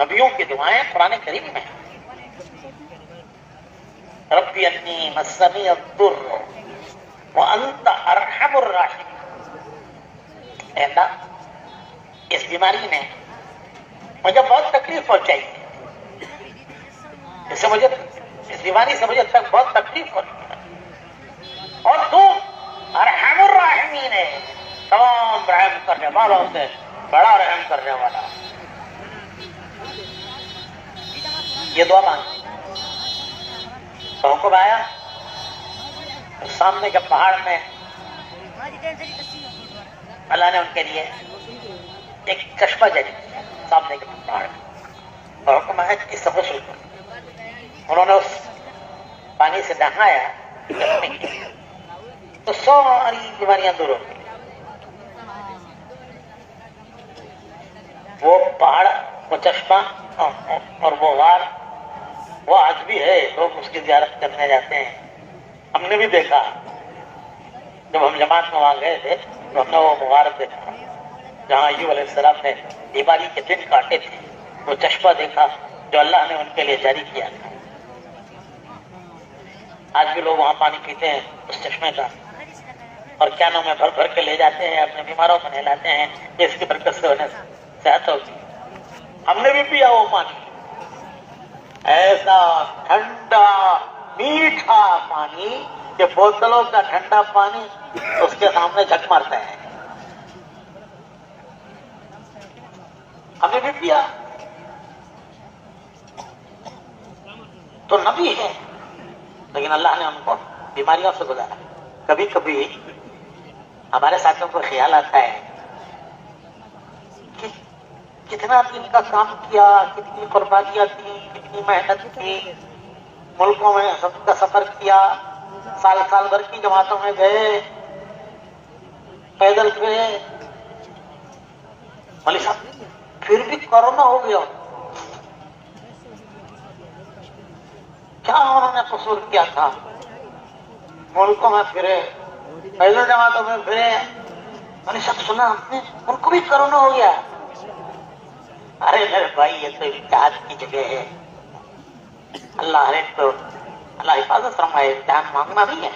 نبیوں کی دعائیں قرآن کریم میں ہیں. ربی انی مسنی الضر وانت ارحم الراحمین. اے اللہ اس بیماری نے مجھے بہت تکلیف پہنچائی ہے. اس بیماری سے مجھے بہت تکلیف ہوتی ہے اور تو ارحم الراحمین ہے, تمام رحم کرنے والوں سے بڑا رحم کرنے والا. یہ دعا مانگی تو حکم آیا, سامنے کے پہاڑ میں اللہ نے ان کے لیے ایک چشمہ جاری کیا سامنے کے پہاڑ میں, اور حکم آیا کہ اس سے غسل کرو. انہوں نے اس پانی سے نہایا تو ساری بیماریاں دور ہو گئی. وہ پہاڑ, وہ چشمہ اور وہ غار وہ آج بھی ہے, لوگ اس کی زیارت کرنے جاتے ہیں. ہم نے بھی دیکھا جب ہم جماعت میں وہاں گئے تھے تو ہم نے وہ مبارک دیکھا جہاں ایوب علیہ السلام نے بیماری کے دن کاٹے تھے. وہ چشمہ دیکھا جو اللہ نے ان کے لیے جاری کیا تھا. آج بھی لوگ وہاں پانی پیتے ہیں اس چشمے کا, اور کینوں میں بھر بھر کے لے جاتے ہیں, اپنے بیماروں کو نہلاتے ہیں. اس کی برکت سے انہیں صحت ہوگی. ہم نے بھی پیا وہ پانی, ایسا ٹھنڈا میٹھا پانی کہ بوتلوں کا ٹھنڈا پانی اس کے سامنے جھک مارتا ہے. ہم نے بھی پیا. تو نبی ہے لیکن اللہ نے ہم کو بیماریوں سے گزارا. کبھی کبھی ہمارے ساتھیوں کو خیال آتا ہے کہ کتنا دن کا کام کیا, کتنی قربانیاں دی, کتنی محنت کی, ملکوں میں سب کا سفر کیا, سال سال بھر کی جماعتوں میں گئے, پیدل گئے, مولوی صاحب پھر بھی کورونا ہو گیا. کیا انہوں نے قصور کیا تھا؟ ملکوں میں پھرے, پیدل جماعتوں میں پھرے, مولوی صاحب سنا ہم نے ان کو بھی کورونا ہو گیا. ارے میرے بھائی یہ تو امتحان کی جگہ ہے. اللہ ہر ایک تو اللہ حفاظت فرمائے, امتحان مانگنا نہیں ہے,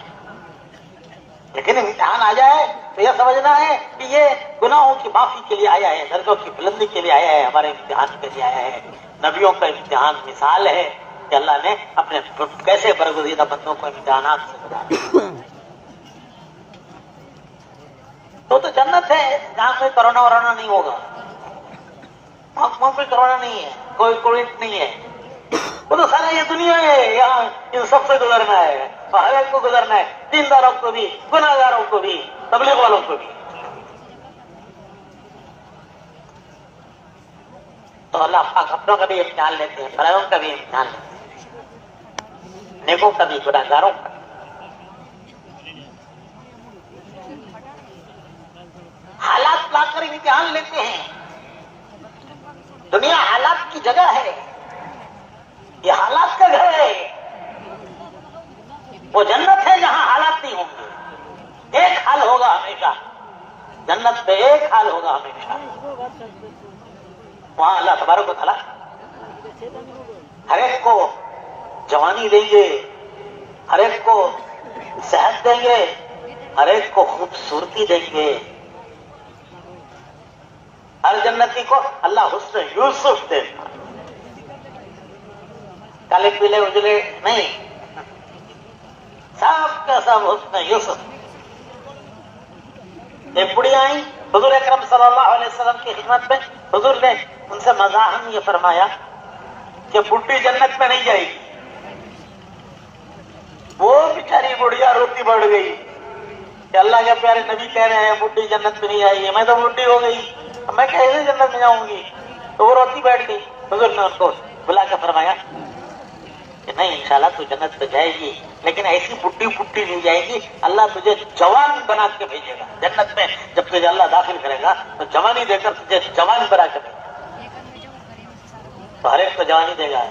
لیکن امتحان آ جائے تو یہ سمجھنا ہے کہ یہ گناہوں کی معافی کے لیے آیا ہے, درجوں کی بلندی کے لیے آیا ہے, ہمارے امتحان کے لیے آیا ہے. نبیوں کا امتحان مثال ہے کہ اللہ نے اپنے کیسے برگزیدہ بندوں کو امتحانات سے گزارا. تو جنت ہے جہاں کوئی کرونا ورونا نہیں ہوگا, وہاں کوئی کرونا نہیں ہے, کوئی کووڈ نہیں ہے. وہ تو سارا یہ دنیا ہے, یہاں ان سب سے گزرنا ہے, اور ہر ایک کو گزرنا ہے, دینداروں کو بھی, گناہگاروں کو بھی, تبلیغ والوں کو بھی. تو اللہ پاک اپنوں کا بھی امتحان لیتے ہیں, فرائضوں کا بھی امتحان لیتے ہیں, نیکوں کا بھی, گناہگاروں کا. حالات لا کر امتحان لیتے ہیں. دنیا حالات کی جگہ ہے, یہ حالات کا گھر ہے. وہ جنت ہے جہاں حالات نہیں ہوں گے, ایک حال ہوگا ہمیشہ. جنت پہ ایک حال ہوگا ہمیشہ. وہاں اللہ تبارک و تعالیٰ ہر ایک کو جوانی دیں گے, ہر ایک کو صحت دیں گے, ہر ایک کو خوبصورتی دیں گے. ہر جنتی کو اللہ حسن یوسف دے گا, کالے پیلے اجلے نہیں, سب کا سب حسن یوسف. ایک بڑی آئی حضور اکرم صلی اللہ علیہ وسلم کی خدمت میں, حضور نے ان سے مزاحم یہ فرمایا کہ بڈھی جنت میں نہیں جائے گی. وہ بیچاری بڑھیا روتی بڑھ گئی کہ اللہ کے پیارے نبی کہہ رہے ہیں بڈھی جنت میں نہیں آئے گی, میں تو بڈھی ہو گئی, میں کیسے جنت میں جاؤں گی؟ تو وہ روتی بیٹھ گئی. حضور نے ان کو بلا کے فرمایا کہ نہیں, انشاءاللہ تو جنت پہ جائے گی, لیکن ایسی بڈھی نہیں جائے گی. اللہ تجھے جوان بنا کے بھیجے گا جنت میں. جب تجھے اللہ داخل کرے گا تو جوانی دے کر تجھے جوان بنا کے بھیجے گا. تو ہر ایک کو جوانی دے گا,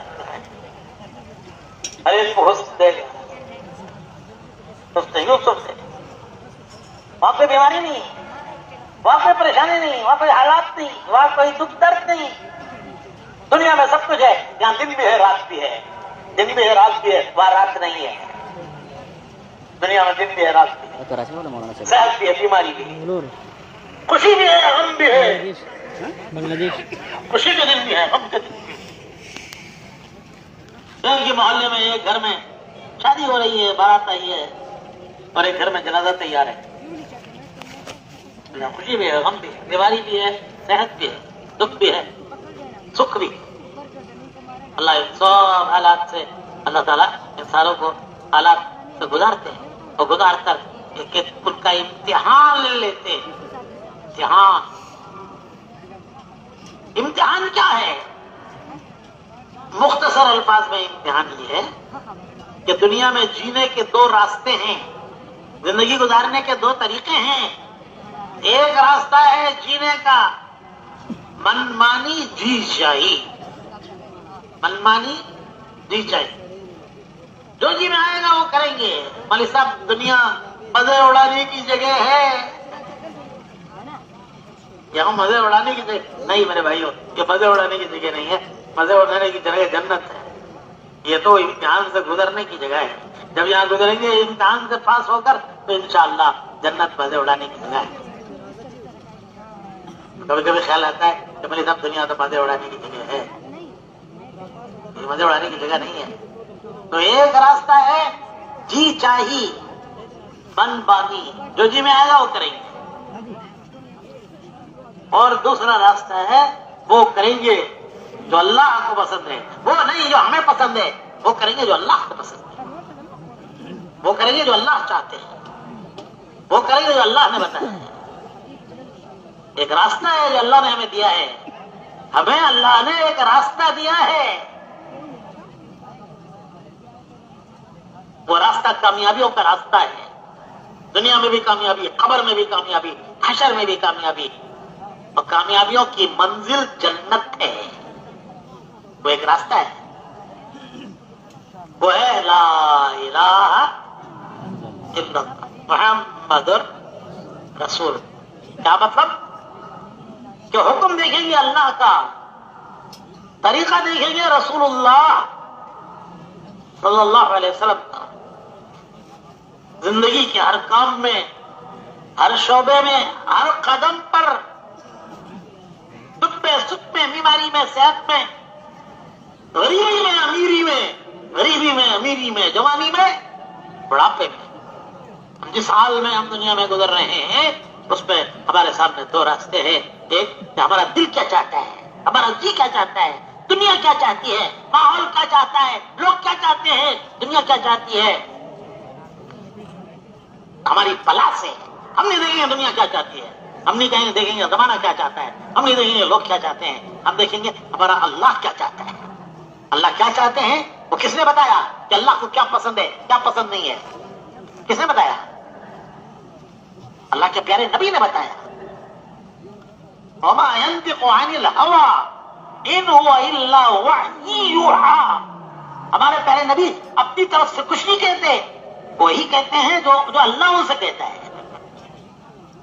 ہر ایک کو حسن دے گا, حسن یوسف دے. وہاں کوئی بیماری نہیں, وہاں کوئی پریشانی نہیں, وہاں کوئی حالات نہیں, وہاں کوئی دکھ درد نہیں. دنیا میں سب کچھ ہے، جہاں دن بھی ہے رات بھی ہے، دن بھی ہے رات بھی ہے، وہاں رات نہیں ہے. دنیا میں دن بھی ہے رات بھی ہے، صحت بھی ہے بیماری بھی ہے، خوشی بھی ہے غم بھی ہے، خوشی کے دن بھی ہے غم کے دن بھی ہے. شہر کے محلے میں ایک گھر میں شادی ہو رہی ہے، بارات آئی ہے، اور ایک گھر میں جنازہ تیار ہے. خوشی بھی ہے غم بھی ہے، بیماری بھی ہے، صحت بھی ہے، دکھ بھی ہے، سکھ بھی. اللہ ان سب حالات سے اللہ تعالیٰ انسانوں کو حالات سے گزارتے ہیں اور گزار کر ان کا امتحان لے لیتے ہیں. امتحان کیا ہے؟ مختصر الفاظ میں امتحان یہ ہے کہ دنیا میں جینے کے دو راستے ہیں، زندگی گزارنے کے دو طریقے ہیں. ایک راستہ ہے جینے کا منمانی جی چاہیے، منمانی جی چاہیے، جو جی میں آئے گا وہ کریں گے. مولوی صاحب دنیا مزے اڑانے کی جگہ ہے، یہاں مزے اڑانے کی جگہ نہیں میرے بھائیوں، یہ مزے اڑانے کی جگہ نہیں ہے، مزے اڑانے کی جگہ جنت ہے. یہ تو امتحان سے گزرنے کی جگہ ہے. جب یہاں گزریں گے امتحان سے پاس ہو کر تو انشاءاللہ جنت مزے اڑانے کی جگہ ہے. کبھی کبھی خیال آتا ہے کہ مولوی صاحب دنیا تو مزے اڑانے کی جگہ ہے، یہ مزے اڑانے کی جگہ نہیں ہے. تو ایک راستہ ہے جی چاہی من بانی، جو جی میں آئے گا وہ کریں گے. اور دوسرا راستہ ہے وہ کریں گے جو اللہ کو پسند ہے، وہ نہیں جو ہمیں پسند ہے، وہ کریں گے جو اللہ کو پسند ہے، وہ کریں گے جو اللہ چاہتے ہیں، وہ کریں گے جو اللہ نے بتایا ہے. ایک راستہ ہے جو اللہ نے ہمیں دیا ہے، ہمیں اللہ نے ایک راستہ دیا ہے. وہ راستہ کامیابیوں کا راستہ ہے، دنیا میں بھی کامیابی، قبر میں بھی کامیابی، حشر میں بھی کامیابی، اور کامیابیوں کی منزل جنت ہے. وہ ایک راستہ ہے، وہ ہے لا الہ الا اللہ محمد رسول. کیا مطلب؟ کہ حکم دیکھیں گے اللہ کا، طریقہ دیکھیں گے رسول اللہ صلی اللہ علیہ وسلم کا. زندگی کے ہر کام میں، ہر شعبے میں، ہر قدم پر، دکھ میں سکھ میں، بیماری میں صحت میں، غریبی میں امیری میں، غریبی میں امیری میں، جوانی میں بڑھاپے میں. ہم جس حال میں ہم دنیا میں گزر رہے ہیں اس پہ ہمارے سامنے دو راستے ہیں. ایک کہ ہمارا دل کیا چاہتا ہے، ہمارا جی کیا چاہتا ہے، دنیا کیا چاہتی ہے، ماحول کیا چاہتا ہے، لوگ کیا چاہتے ہیں، دنیا کیا چاہتی ہے. ہماری بلا سے ہم نہیں دیکھیں گے دنیا کیا چاہتی ہے، ہم نہیں دیکھیں گے زمانہ کیا چاہتا ہے، ہم نہیں دیکھیں گے لوگ کیا چاہتے ہیں، ہم دیکھیں گے ہمارا اللہ کیا چاہتا ہے. اللہ کیا چاہتے ہیں وہ کس نے بتایا کہ اللہ کو کیا پسند ہے کیا پسند نہیں ہے؟ کس نے بتایا؟ اللہ کے پیارے نبی نے بتایا. وما ينطق عن الهوى ان هو الا وحی یوحی. ہمارے پیارے نبی اپنی طرف سے کچھ نہیں کہتے، وہی کہتے ہیں جو اللہ ان سے کہتا ہے.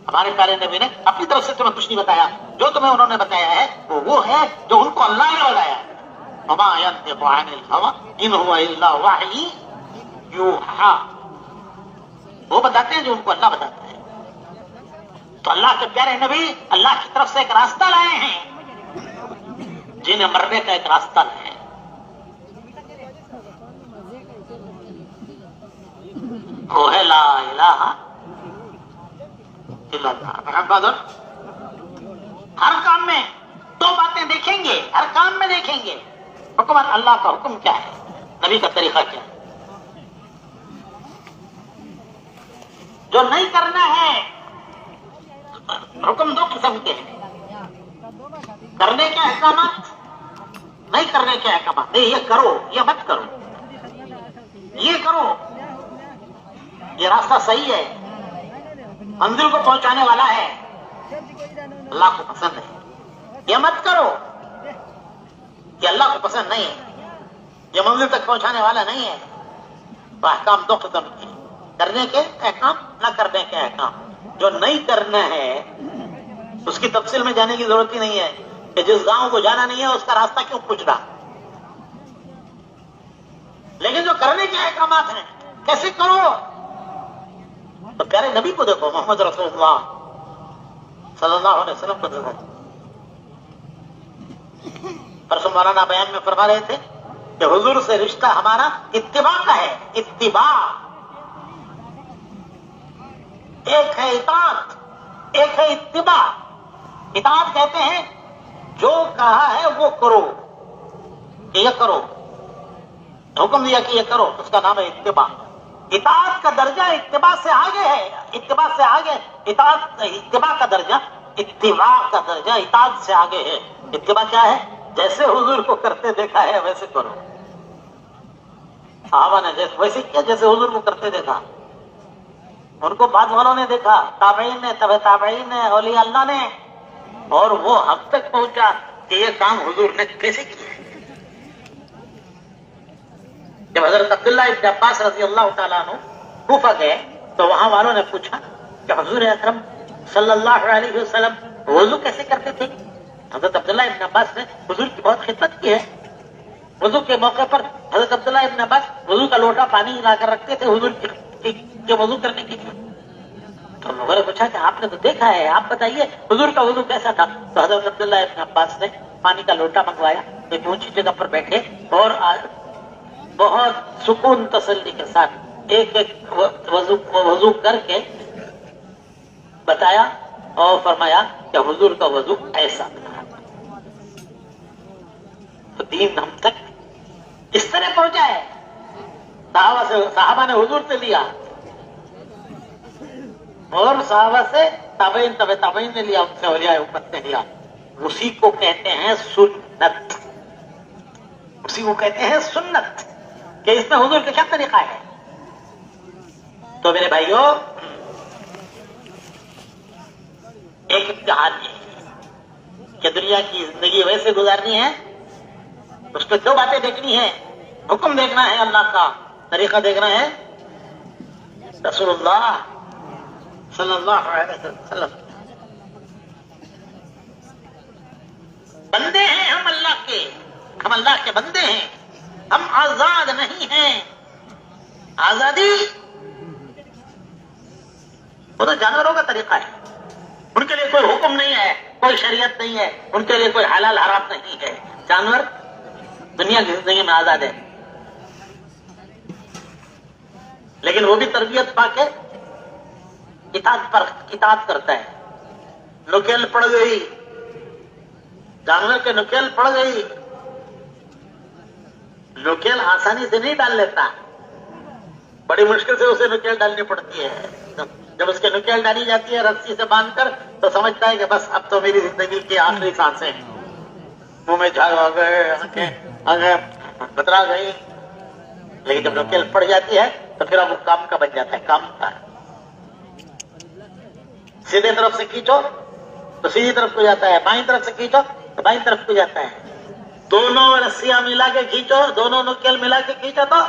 ہمارے پیارے نبی نے اپنی طرف سے تمہیں کچھ نہیں بتایا، جو تمہیں انہوں نے بتایا ہے وہ ہے جو ان کو اللہ نے بتایا. وما ينطق عن الهوى ان هو الا وحی یوحی. وہ بتاتے ہیں جو ان کو اللہ بتاتا ہے. تو اللہ کے پیارے نبی اللہ کی طرف سے ایک راستہ لائے ہیں، جنہیں مرنے کا ایک راستہ لائے ہیں. وہ ہے لا الہ الا اللہ محمد. ہر کام میں دو باتیں دیکھیں گے، ہر کام میں دیکھیں گے. حکمت اللہ کا حکم کیا ہے، نبی کا طریقہ کیا ہے. جو نہیں کرنا ہے، حکم دو قسم کے ہیں، کرنے کے احکامات، نہیں کرنے کے احکامات. نہیں یہ کرو، یہ مت کرو، یہ کرو، یہ راستہ صحیح ہے، منزل کو پہنچانے والا ہے، اللہ کو پسند ہے. یہ مت کرو، یہ اللہ کو پسند نہیں ہے، یہ منزل تک پہنچانے والا نہیں ہے. تو احکام دو قسم کے ہیں، کرنے کے احکام، نہ کرنے کے احکام. جو نہیں کرنا ہے اس کی تفصیل میں جانے کی ضرورت ہی نہیں ہے. کہ جس گاؤں کو جانا نہیں ہے اس کا راستہ کیوں پوچھنا. لیکن جو کرنے کے احکامات ہیں کیسے کرو. تو پیارے نبی کو دیکھو, محمد رسول اللہ صلی اللہ علیہ وسلم کو دیکھو. پرسوں مولانا بیان میں فرما رہے تھے کہ حضور سے رشتہ ہمارا اتباع کا ہے. اتباع ایک ہے اطاعت, ایک ہے اتباع. اطاعت کہتے ہیں جو کہا ہے وہ کرو, یہ کرو, حکم دیا کہ یہ کرو, اس کا نام ہے اتباع. اطاعت کا درجہ اتباع سے آگے ہے. اتباع سے آگے اطاعت, اتباع کا درجہ, اتباع کا درجہ اطاعت سے آگے ہے. اتباع کیا ہے؟ جیسے حضور کو کرتے دیکھا ہے ویسے کرو. صحابہ نے ویسے کیا جیسے حضور کو کرتے دیکھا. ان کو بعد والوں نے دیکھا, تابعین نے, تبع تابعین نے, اولیاء اللہ نے, اور وہ حد تک پہنچا کہ یہ کام حضور نے کیسے کیا. جب حضرت عبداللہ ابن عباس رضی اللہ تعالیٰ عنہ کوفہ گئے تو وہاں والوں نے پوچھا کہ حضور اکرم صلی اللہ علیہ وسلم وضو کیسے کرتے تھے. حضرت عبداللہ ابن عباس نے حضور کی بہت خدمت کی ہے. وضو کے موقع پر حضرت عبداللہ ابن عباس وضو کا لوٹا پانی لا کر رکھتے تھے حضور کے وضو کرنے کے لیے. تو لوگوں نے پوچھا کہ آپ نے تو دیکھا ہے, آپ بتائیے حضور کا وضو کیسا تھا. تو حضرت عبداللہ ابن عباس نے پانی کا لوٹا منگوایا, ایک اونچی جگہ پر بیٹھے اور بہت سکون تسلی کے ساتھ ایک ایک وضو کر کے بتایا اور فرمایا کہ حضور کا وضو ایسا تھا. تو دین ہم تک اس طرح پہنچا ہے. صحابہ نے حضور سے لیا اور صحابہ سے تابعین, تبع تابعین نے لیا, ان سے اولیاء امت نے لیا. اسی کو کہتے ہیں سنت. اسی کو کہتے ہیں سنت کہ اس میں حضور کا کیا طریقہ ہے. تو میرے بھائیوں, ایک امتحان یہ کہ دنیا کی زندگی ویسے گزارنی ہے, اس پہ دو باتیں دیکھنی ہے. حکم دیکھنا ہے اللہ کا, طریقہ دیکھنا ہے رسول اللہ صلی اللہ علیہ وسلم. بندے ہیں ہم اللہ کے, ہم اللہ کے بندے ہیں, ہم آزاد نہیں ہیں. آزادی وہ تو جانوروں کا طریقہ ہے. ان کے لیے کوئی حکم نہیں ہے, کوئی شریعت نہیں ہے, ان کے لیے کوئی حلال حرام نہیں ہے. جانور دنیا کی زندگی میں آزاد ہے, لیکن وہ بھی تربیت پا کے اطاعت کرتا ہے. نکیل پڑ گئی, جانور کے نکیل پڑ گئی, نکیل آسانی سے نہیں ڈال لیتا, بڑی مشکل سے اسے نکیل ڈالنی پڑتی ہے. جب اس کے نکیل ڈالی جاتی ہے رسی سے باندھ کر تو سمجھتا ہے کہ بس اب تو میری زندگی کی آخری سانسیں, منہ میں جھاگ آ گئے, آنکھیں بترا گئی. لیکن جب نکیل پڑ جاتی ہے تو پھر اب وہ کام کا بن جاتا ہے, کام کا. سیدھے طرف سے کھینچو تو سیدھی طرف کو جاتا ہے, بائیں طرف سے کھینچو تو بائیں طرف کو جاتا ہے. دونوں رسیاں ملا کے کھینچو, دونوں نکیل ملا کے کھینچو تو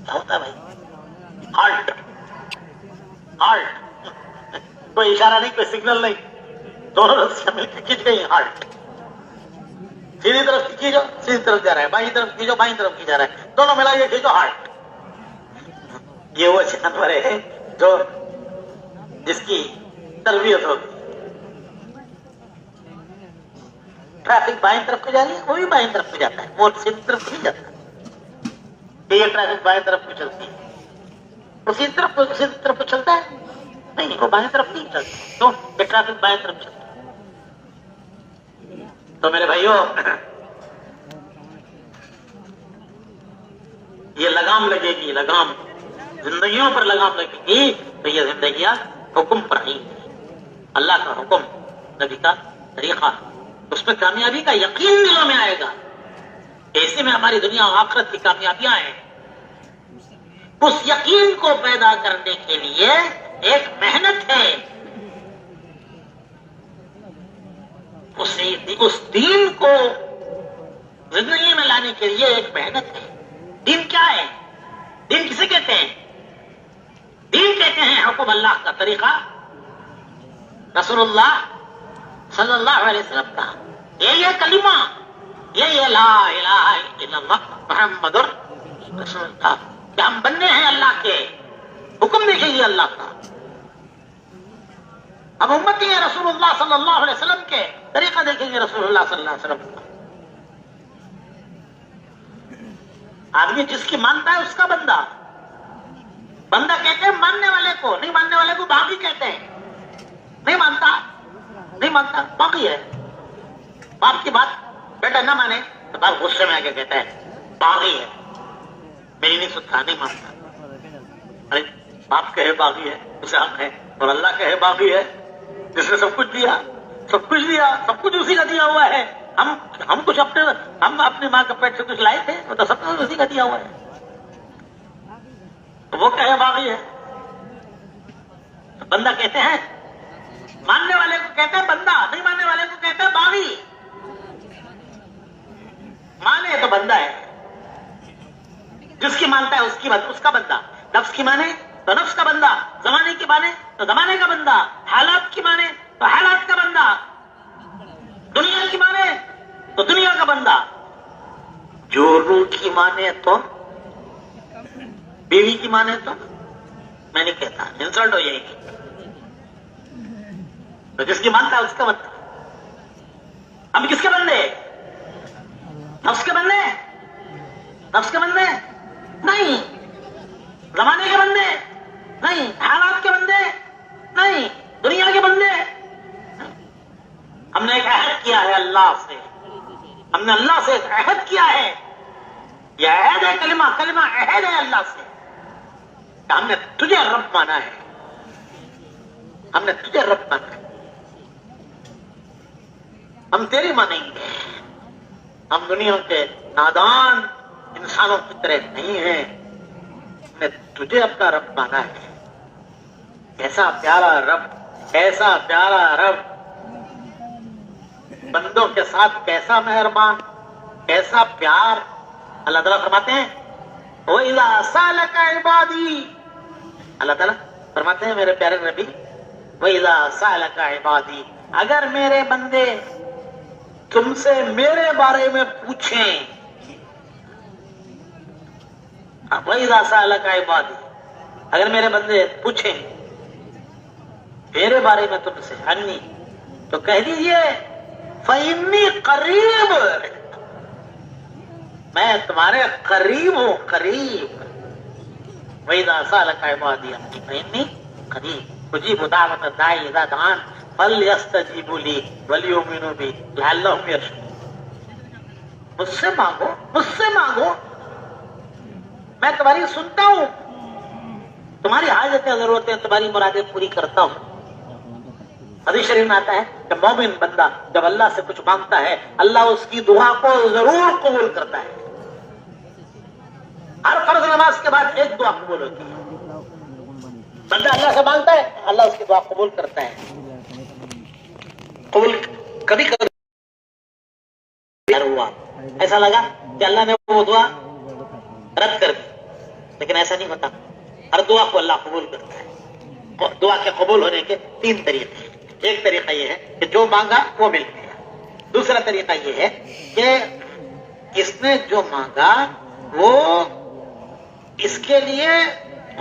کیا ہوتا ہے بھائی؟ ہالٹ. ہالٹ, کوئی اشارہ نہیں, کوئی سگنل نہیں, دونوں رسیاں مل کے کھینچ گئی, ہالٹ. سیدھی طرف کھینچو, سیدھی طرف جا رہا ہے, بائیں طرف کھینچو, بائیں طرف کی جا رہا ہے, دونوں ملا کے کھینچو, ہالٹ. یہ وہ جانور ہے جو جس کی تربیت ہوگی. ٹریفک بائیں طرف کو جا رہی ہے, وہ بھی بائیں طرف کو جاتا ہے, وہ سیدھی طرف نہیں جاتا. یہ ٹریفک بائیں طرف کو چلتی ہے, وہ سیدھی طرف کو چلتا ہے نہیں, وہ بائیں طرف نہیں چلتا. تو یہ ٹریفک بائیں طرف چلتا ہے. تو میرے بھائیوں, یہ لگام لگے گی, لگام زندگیوں پر لگام لگے گی تو یہ زندگیاں حکم پر نہیں, اللہ کا حکم, نبی کا طریقہ, اس میں کامیابی کا یقین دلوں میں آئے گا. ایسے میں ہماری دنیا و آخرت کی کامیابیاں ہیں. اس یقین کو پیدا کرنے کے لیے ایک محنت ہے, اس دین کو زندگی میں لانے کے لیے ایک محنت ہے. دین کیا ہے؟ دین کسے کہتے ہیں؟ دین کہتے ہیں حکم اللہ کا طریقہ, رسول اللہ صلی اللہ علیہ وسلم کا یہ کلمہ، یہ لا الہ الا اللہ محمد رسول اللہ، کہ ہم بندے ہیں اللہ کے، حکم دیکھیں گے اللہ کا، اب امتی ہیں رسول اللہ صلی اللہ علیہ وسلم کے، طریقہ دیکھیں گے رسول اللہ صلی اللہ علیہ وسلم کا۔ آدمی جس کی مانتا ہے اس کا بندہ، بندہ کہتے ہیں ماننے والے کو، نہیں ماننے والے کو باغی کہتے ہیں، نہیں مانتا باقی ہے۔ باپ کی بات بیٹا نہ مانے تو باپ غصے میں آ کے کہتا ہے باغی ہے، میری نہیں سنتا، نہیں مانتا۔ ارے باپ کہے باغی ہے اسے حق ہے، اور اللہ کہے باغی ہے جس نے سب کچھ دیا، سب کچھ اسی کا دیا ہوا ہے۔ ہم کچھ ہم اپنی ماں کے پیٹ سے کچھ لائے تھے، وہ تو سب کچھ اسی کا دیا ہوا ہے، تو وہ کہے باغی ہے۔ تو بندہ کہتے ہیں، ماننے والے کو کہتے ہیں بندہ، نہیں ماننے والے کو کہتے ہیں باغی۔ مانے تو بندہ ہے، جس کی مانتا ہے اس کا بندہ، نفس کی مانے تو نفس کا بندہ، زمانے کی مانے تو زمانے کا بندہ، حالات کی مانے تو حالات کا بندہ، دنیا کی مانے تو دنیا کا بندہ، جو روح کی مانے تو بیوی کی مانے تو میں نہیں کہتا، انسلٹ ہو جائے گی، تو جس کی مانتا ہے اس کا بندہ۔ ہم کس کے بندے؟ نفس کے بندے؟ نفس کے بندے نہیں، زمانے کے بندے نہیں، حالات کے بندے نہیں، دنیا کے بندے۔ ہم نے ایک عہد کیا ہے اللہ سے، ہم نے اللہ سے ایک عہد کیا ہے، یہ عہد ہے کلمہ عہد ہے اللہ سے، کہ ہم نے تجھے رب مانا ہے، ہم نے تجھے رب مانا ہے، ہم تیری مانیں گے، ہم دنیا کے نادان انسانوں کی طرح نہیں ہیں، ہم نے تجھے اپنا رب مانا ہے۔ ایسا پیارا رب، ایسا پیارا رب، بندوں کے ساتھ کیسا مہربان، کیسا پیار۔ اللہ تعالیٰ فرماتے ہیں وَإِذَا سَأَلَكَ عِبَادِي، اللہ تعالیٰ فرماتے ہیں میرے پیارے نبی، وَإِذَا سَأَلَكَ عِبَادِي، اگر میرے بندے تم سے میرے بارے میں پوچھیں، وَإِذَا سَأَلَكَ عِبَادِي، اگر میرے بندے پوچھیں میرے بارے میں تم سے، انی، تو کہہ دیجئے فَإِنِّي قریب، میں تمہارے قریب ہوں، قریب۔ وَإِذَا سَأَلَكَ عِبَادِي عَنِّي فَإِنِّي قَرِيبٌ أُجِيبُ دَعْوَةَ الدَّاعِ إِذَا دَعَانِ فَلْيَسْتَجِيبُوا لِي وَلْيُؤْمِنُوا بِي لَعَلَّهُمْ يَرْشُدُونَ۔ مجھ سے مانگو، میں تمہاری سنتا ہوں، تمہاری حاجتیں ضرورتیں تمہاری مرادیں پوری کرتا ہوں۔ حدیث شریف میں آتا ہے کہ مومن بندہ جب اللہ سے کچھ مانگتا ہے اللہ اس کی دعا کو ضرور قبول کرتا ہے۔ ہر فرض نماز کے بعد ایک دعا قبول ہوتی ہے، بندہ اللہ سے مانگتا ہے اللہ اس کی دعا قبول کرتا ہے۔ قبول کبھی ہوا ایسا لگا کہ اللہ نے وہ دعا رد کر دی، لیکن ایسا نہیں ہوتا، ہر دعا کو اللہ قبول کرتا ہے۔ دعا کے قبول ہونے کے 3 طریقے ہیں۔ ایک طریقہ یہ ہے کہ جو مانگا وہ مل گیا، دوسرا طریقہ یہ ہے کہ اس نے جو مانگا وہ اس کے لیے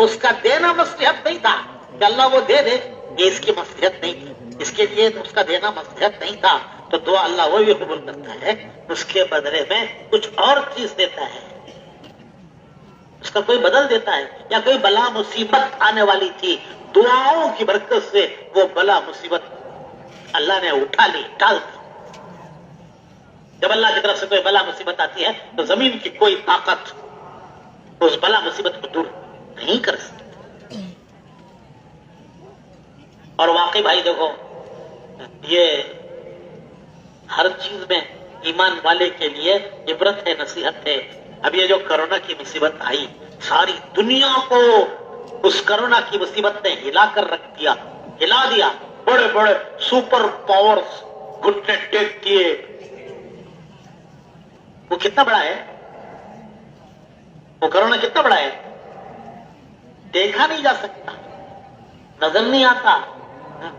اس کا دینا مصلحت نہیں تھا کہ اللہ وہ دے دے، یہ اس کی مصلحت نہیں تھی، اس کے لیے اس کا دینا مصلحت نہیں تھا، تو دعا اللہ وہ بھی قبول کرتا ہے، اس کے بدلے میں کچھ اور چیز دیتا ہے، اس کا کوئی بدل دیتا ہے، یا کوئی بلا مصیبت آنے والی تھی، دعاؤں کی برکت سے وہ بلا مصیبت اللہ نے اٹھا لی، ٹال دی۔ جب اللہ کی طرف سے کوئی بلا مصیبت آتی ہے تو زمین کی کوئی طاقت اس بلا مصیبت کو دور نہیں کر سکتی۔ اور واقعی بھائی دیکھو، یہ ہر چیز میں ایمان والے کے لیے عبرت ہے، نصیحت ہے۔ اب یہ جو کرونا کی مصیبت آئی، ساری دنیا کو اس کرونا کی مصیبت نے ہلا کر رکھ دیا، ہلا دیا۔ بڑے بڑے سپر پاورز گھٹنے ٹیک کیے۔ وہ کتنا بڑا ہے، وہ کرونا کتنا بڑا ہے، دیکھا نہیں جا سکتا، نظر نہیں آتا،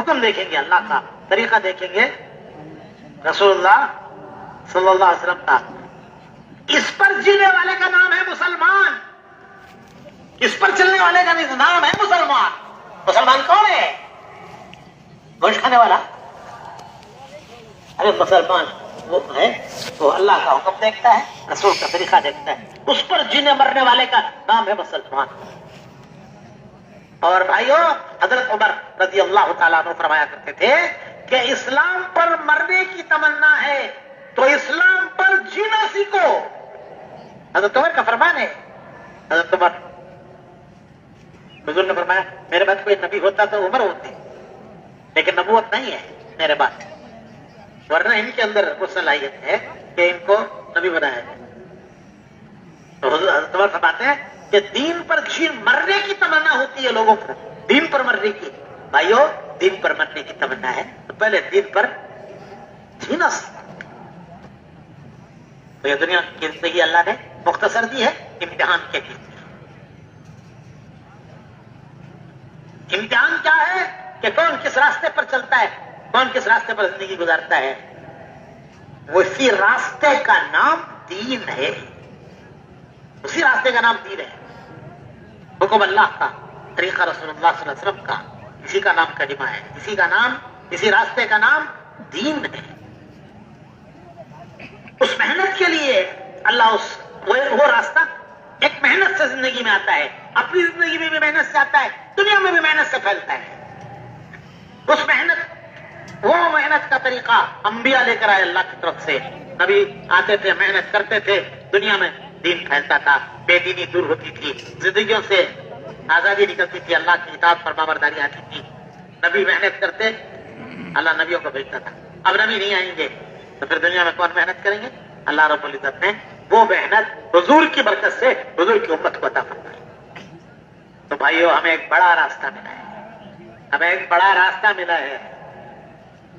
حکم دیکھیں گے اللہ کا، طریقہ دیکھیں گے رسول اللہ صلی اللہ علیہ وسلم کا، اس پر جینے والے کا نام ہے مسلمان، اس پر چلنے والے کا نام ہے مسلمان۔ مسلمان کون ہے؟ گوشت کھانے والا؟ ارے مسلمان وہ ہے وہ اللہ کا حکم دیکھتا ہے، رسول کا طریقہ دیکھتا ہے، اس پر جینے مرنے والے کا نام ہے مسلمان۔ اور بھائیو، حضرت عمر رضی اللہ تعالیٰ عنہ فرمایا کرتے تھے کہ اسلام پر مرنے کی تمنا ہے تو اسلام پر جینا سیکھو۔ حضرت عمر کا فرمان ہے۔ حضرت عمر حضور نے فرمایا میرے بعد کوئی نبی ہوتا تو عمر ہوتی، لیکن نبوت نہیں ہے میرے بعد، ورنہ ان کے اندر وہ صلاحیت ہے کہ ان کو نبی بنایا جائے۔ تو حضرت عمر فرماتے ہیں کہ دین پر مرنے کی تمنا ہوتی ہے لوگوں کو، دین پر مرنے کی۔ بھائیو، دین پر مرنے کی تمنا ہے تو پہلے دین پر جینا سیکھو۔ تو یہ دنیا کی زندگی اللہ نے مختصر دی ہے امتحان کے لیے۔ امتحان کیا ہے کہ کون کس راستے پر چلتا ہے، کون کس راستے پر زندگی گزارتا ہے۔ اسی راستے کا نام دین ہے، اسی راستے کا نام دین ہے۔ حکم اللہ کا، طریقہ رسول اللہ صلی اللہ علیہ وسلم کا، اسی کا نام کلمہ ہے، اسی کا نام، اسی راستے کا نام دین ہے۔ اس محنت کے لیے اللہ وہ راستہ ایک محنت سے زندگی میں آتا ہے، اپنی زندگی میں بھی محنت سے آتا ہے، دنیا میں بھی محنت سے پھیلتا ہے۔ اس محنت، وہ محنت کا طریقہ انبیاء لے کر آئے اللہ کی طرف سے۔ نبی آتے تھے، محنت کرتے تھے، دنیا میں دین پھیلتا تھا، بے دینی دور ہوتی تھی، زندگیوں سے آزادی نکلتی تھی، اللہ کی اطاعت فرمانبرداری آتی تھی۔ نبی محنت کرتے، اللہ نبیوں کو بھیجتا تھا۔ اب نبی نہیں آئیں گے تو پھر دنیا میں کون محنت کریں گے؟ اللہ رب العزت نے وہ محنت حضور کی برکت سے حضور کی امت کو عطا فرمائی۔ تو بھائیو، ہمیں ایک بڑا راستہ ملا ہے، ہمیں ایک بڑا راستہ ملا ہے۔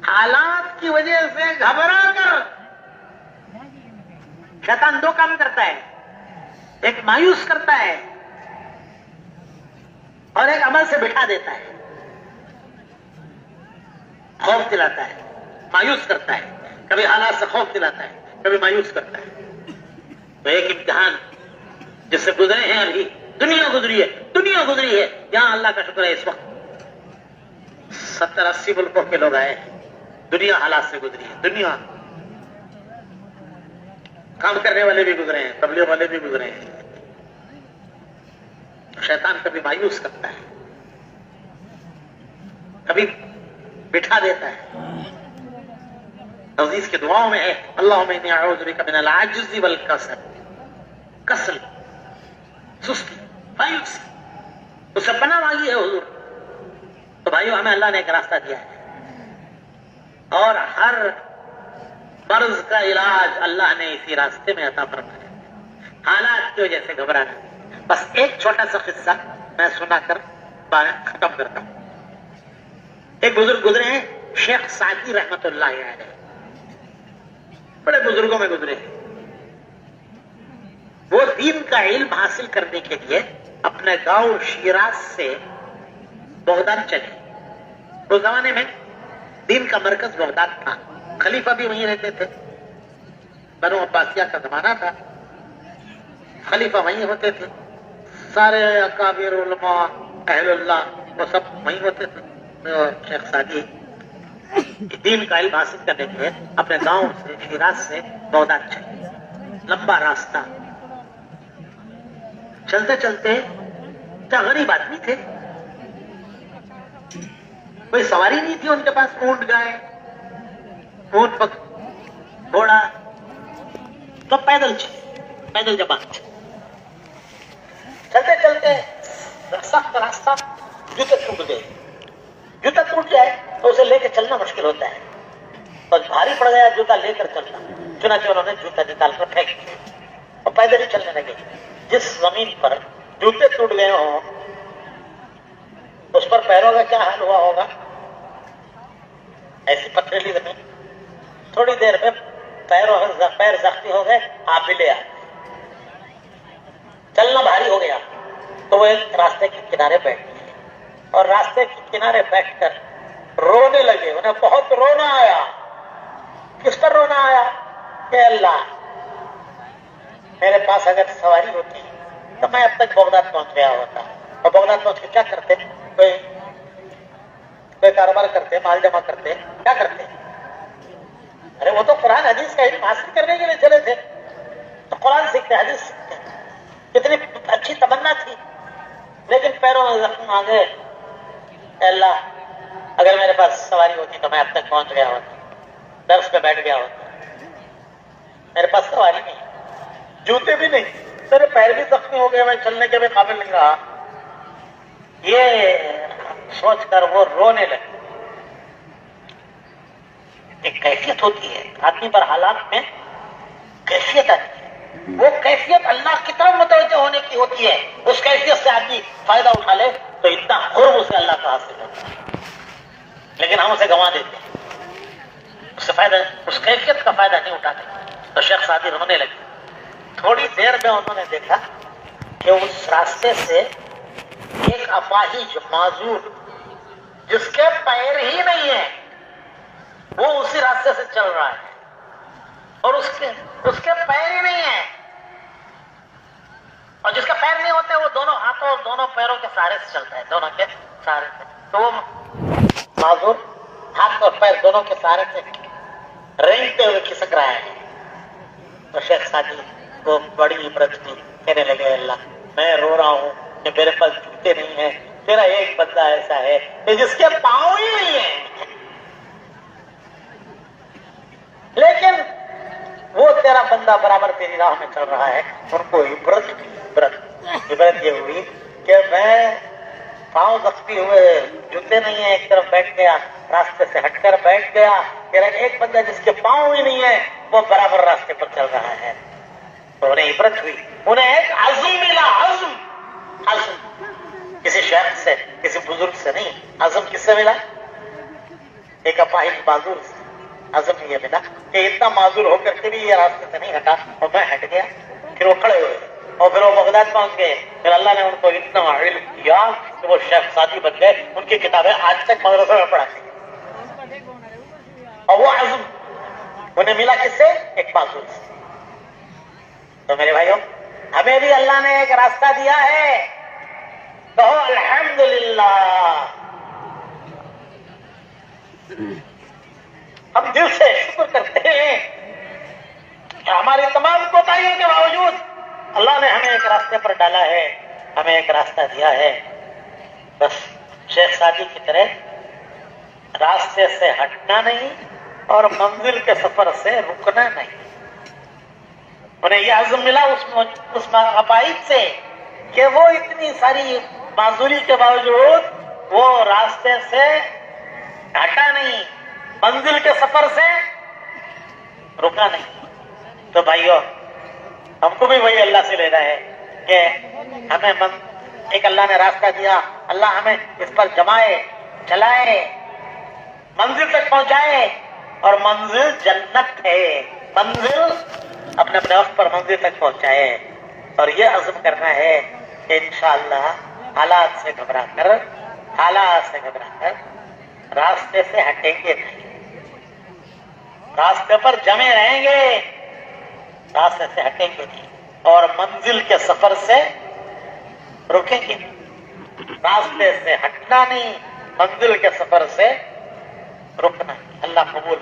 حالات کی وجہ سے گھبرا کر شیطان دو کام کرتا ہے، ایک مایوس کرتا ہے اور ایک عمل سے بٹھا دیتا ہے، خوف دلاتا ہے، مایوس کرتا ہے، کبھی حالات سے خوف دلاتا ہے، کبھی مایوس کرتا ہے۔ تو ایک امتحان جس سے گزرے ہیں، ابھی دنیا گزری ہے، یہاں اللہ کا شکر ہے اس وقت 70-80 ملکوں کے لوگ آئے ہیں، دنیا حالات سے گزری ہے، دنیا کام کرنے والے بھی گزرے ہیں، تبلیغ والے بھی گزرے ہیں۔ شیطان کبھی مایوس کرتا ہے، کبھی بٹھا دیتا ہے۔ عزیز کی دعاؤں میں ہے اللہم انی اعوذ بک من العجز والکسل، کسل، سستی، مایوسی، اس سے پناہ مانگی ہے حضور۔ تو بھائیو، ہمیں اللہ نے ایک راستہ دیا ہے اور ہر مرض کا علاج اللہ نے اسی راستے میں عطا فرمایا۔ حالات کی وجہ سے گھبرانا۔ بس ایک چھوٹا سا قصہ میں سنا کر ختم کرتا ہوں۔ ایک بزرگ گزرے ہیں، شیخ سعدی رحمت اللہ علیہ، بڑے بزرگوں میں گزرے ہیں۔ وہ دین کا علم حاصل کرنے کے لیے اپنے گاؤں شیراز سے بغداد چلے۔ اس زمانے میں دین کا مرکز بغداد تھا، خلیفہ بھی وہیں رہتے تھے، بنو عباسیہ کا زمانہ تھا، خلیفہ وہیں ہوتے تھے، سارے اکابر علماء اہل اللہ وہ سب وہیں ہوتے تھے۔ اور شیخ سعدی دین کا علم حاصل کرنے کے لیے اپنے گاؤں سے، شیراز سے بغداد چلے۔ لمبا راستہ، چلتے چلتے کیا غریب آدمی تھے، کوئی سواری نہیں تھی ان کے پاس، اونٹ گائے، اونٹ گھوڑا، تو پیدل چلے، پیدل جماعت چلتے چلتے سخت راستہ، جوتے ٹوٹ گئے۔ جوتا ٹوٹ جائے تو اسے لے کے چلنا مشکل ہوتا ہے، بس بھاری پڑ گیا جوتا لے کر چلنا، چنانچہ انہوں نے جوتا نکال کر پھینک دیا اور پیدل ہی چلنے لگے۔ جس زمین پر جوتے ٹوٹ گئے ہوں اس پر پیروں کا کیا حال ہوا ہوگا؟ ایسی پتھریلی زمین، تھوڑی دیر میں پیر زخمی ہو گئے، آبلے آ گئے، چلنا بھاری ہو گیا۔ تو وہ ایک راستے کے کنارے بیٹھ گئے اور راستے کے کنارے بیٹھ کر رونے لگے, انہیں بہت رونا آیا. کس پر رونا آیا؟ کہ اللہ میرے پاس اگر سواری ہوتی تو میں اب تک بغداد پہنچ گیا ہوتا. اور بغداد پہنچ کے کیا کرتے؟ کوئی کاروبار کرتے, مال جمع کرتے, کیا کرتے؟ ارے وہ تو قرآن حدیث کا علم حاصل کرنے کے لیے چلے تھے, تو قرآن سیکھتے, حدیث سیکھتے. کتنی اچھی تمنا تھی, لیکن پیروں میں زخم آ گئے. اللہ اگر میرے پاس سواری ہوتی تو میں اب تک پہنچ گیا ہوتا, درس پہ بیٹھ گیا ہوتا. میرے پاس سواری نہیں, جوتے بھی نہیں, میرے پیر بھی زخمی ہو گئے, میں چلنے کے بھی قابل نہیں رہا. یہ سوچ کر وہ رونے لگے. ایک کیفیت ہوتی ہے آدمی پر, حالات میں کیفیت آتی ہے. وہ کیفیت اللہ کی طرف متوجہ ہونے کی ہوتی ہے. اس کیفیت سے آدمی فائدہ اٹھا لے تو اتنا قرب اسے اللہ کا حاصل ہوتا ہے, لیکن ہم اسے گنوا دیتے ہیں, اس کیفیت کا فائدہ نہیں اٹھاتے. تو شیخ سعدی رونے لگے. تھوڑی دیر میں انہوں نے دیکھا کہ اس راستے سے ایک اپاہج معذور جس کے پیر ہی نہیں ہے وہ اسی راستے سے چل رہا ہے, اور اس کے پیر ہی نہیں ہے, اور جس کے پیر نہیں ہوتے وہ دونوں ہاتھوں اور دونوں پیروں کے سہارے سے چلتا ہے, دونوں کے سہارے سے. تو وہ معذور ہاتھ اور پیر دونوں کے سہارے سے رینگتے ہوئے کھسک رہا ہے. تو شیخ سعدی کو بڑی عبرت دی, کہنے لگے اللہ میں رو رہا ہوں کہ میرے پاس جوتے نہیں ہیں, تیرا ایک بندہ ایسا ہے کہ جس کے پاؤں ہی نہیں ہیں, لیکن وہ تیرا بندہ برابر تیری راہ میں چل رہا ہے. ان کو عبرت یہ ہوئی کہ میں پاؤں زخمی ہوئے, جوتے نہیں ہیں, ایک طرف بیٹھ گیا, راستے سے ہٹ کر بیٹھ گیا. تیرا ایک بندہ جس کے پاؤں ہی نہیں ہے وہ برابر راستے پر چل رہا ہے. تو انہیں عبرت ہوئی, انہیں ایک عزم ملا. عزم کسی شیخ سے, کسی بزرگ سے نہیں, عزم کس سے ملا؟ ایک اپاہج معذور سے. عزم یہ ملا کہ اتنا معذور ہو کر کے بھی یہ راستے سے نہیں ہٹا, اور میں ہٹ گیا. پھر وہ کھڑے ہوئے اور پھر وہ بغداد پہنچ گئے. پھر اللہ نے ان کو اتنا علم دیا کہ وہ شیخ سعدی بن گئے. ان کی کتابیں آج تک مدرسوں میں پڑھاتی ہیں. اور وہ عزم انہیں ملا کس سے؟ ایک معذور سے. تو میرے بھائیوں, ہمیں بھی اللہ نے ایک راستہ دیا ہے, کہو الحمدللہ. ہم دل سے شکر کرتے ہیں کہ ہماری تمام کوتاہیوں کے باوجود اللہ نے ہمیں ایک راستے پر ڈالا ہے, ہمیں ایک راستہ دیا ہے. بس شیخ سعدی کی طرح راستے سے ہٹنا نہیں اور منزل کے سفر سے رکنا نہیں. انہیں یہ عزم ملا اس اپاہج سے کہ وہ اتنی ساری معذوری کے باوجود وہ راستے سے ہٹا نہیں, منزل کے سفر سے رکا نہیں. تو بھائیو, ہم کو بھی وہی اللہ سے لینا ہے کہ ہمیں ایک اللہ نے راستہ دیا, اللہ ہمیں اس پر جمائے, چلائے, منزل تک پہنچائے. اور منزل جنت ہے, منزل اپنے اپنے وقت پر منزل تک پہنچائے. اور یہ عزم کرنا ہے کہ انشاءاللہ حالات سے گھبرا کر راستے سے ہٹیں گے نہیں, راستے پر جمے رہیں گے, راستے سے ہٹیں گے نہیں, اور منزل کے سفر سے رکیں گے. راستے سے ہٹنا نہیں, منزل کے سفر سے رکنا. اللہ قبول